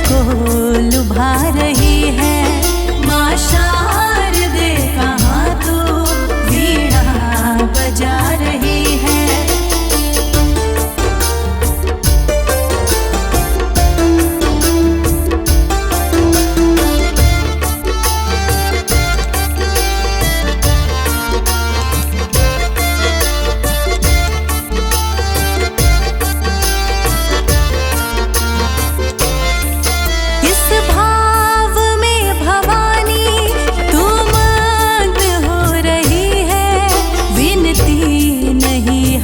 को लुभा रही है। माँ शारदे कहाँ तू वीणा बजा रही है।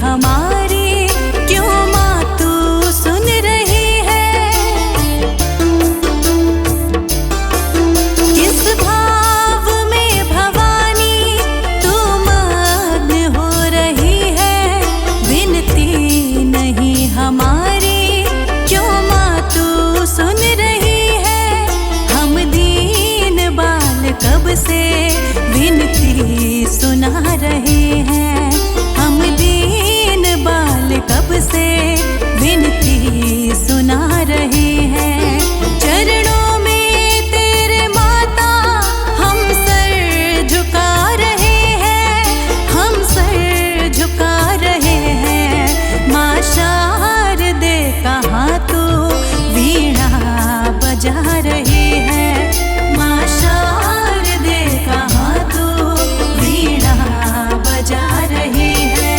हमारी क्यों माँ तू सुन रही है। किस भाव में भवानी तू मग्न हो रही है। विनती नहीं हमारी क्यों माँ तू सुन रही है। हम दीन बाल कब से विनती सुना रहे हैं। हम दीन बाल कब से विनती सुना रहे हैं। चरणों में तेरे माता हम सर झुका रहे हैं। हम सर झुका रहे हैं। माँ शारदे कहाँ तू वीणा बजा रही है। माँ शारदे कहाँ तू वीणा बजा रही है।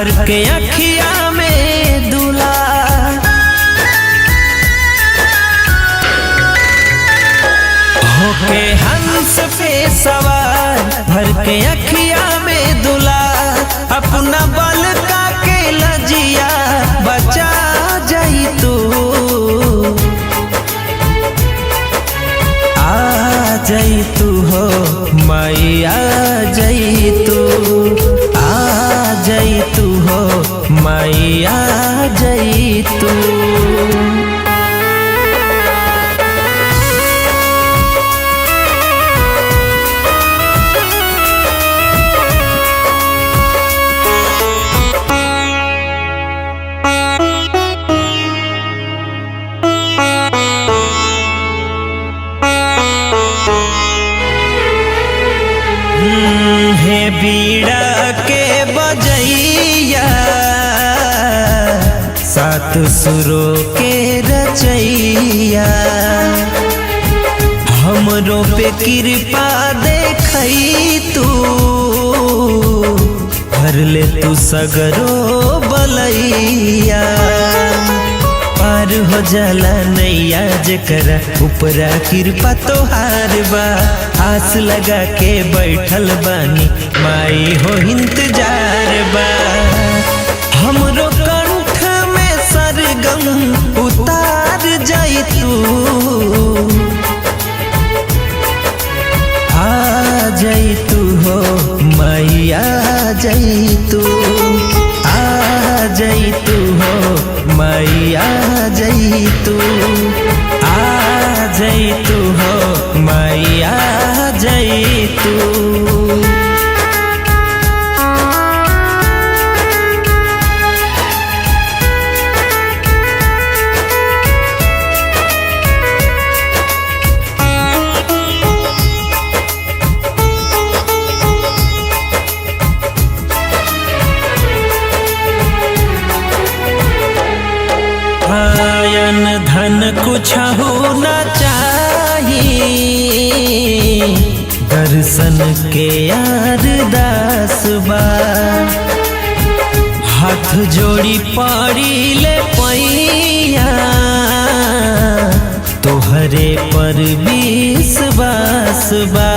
भर के अखिया में दूल्हा। होके हंस पे सवार भर के अखिया में दूल्हा, अपना बल का के लजिया बचा जाई तू। आ जाई तू हो माई, आ जाई तू, आ जाई तू हो माई, आ जाई तू। हे बीड़ा के बजैया, सात सुरों के रचैया, हमरो पे कृपा देखई तू। भर ले तू सगरो बलैया, पार हो जाला नैया जेकरा ऊपरा कृपा तोहार बा। आस लगा के बैठल बानी माई हो इंतजार बा। हमरो कंठ में सरगम उतार जाई तू। आ जाई तू हो माई, आ जाई तू, आ जाई तू हो माई, आ जाई तू, आ जाई तू हो माई, आ जाई तू। आयन धन कुछ हो न चाहिए, दर्शन के अरदास बा। हाथ जोड़ी पड़ी ले पैया, तोहरे पर विश्वास बा।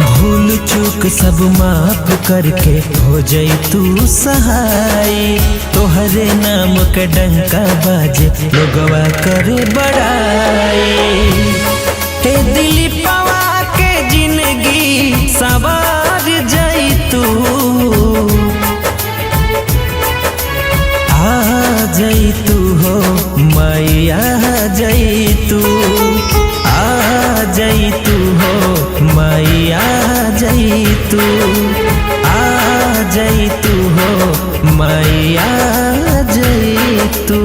भूल चूक सब माफ करके हो जाई तू सहाय। तोहरे नाम के डंका बाजे लोगवा करे बड़ाई। हे दिली पवा के जिंदगी सवार जाई तू। आ जाई तू हो माई, आ जाई तू, आ जाई तू हो माई, आ जाई तू, आ जाई तू हो माई, आ जाई तू।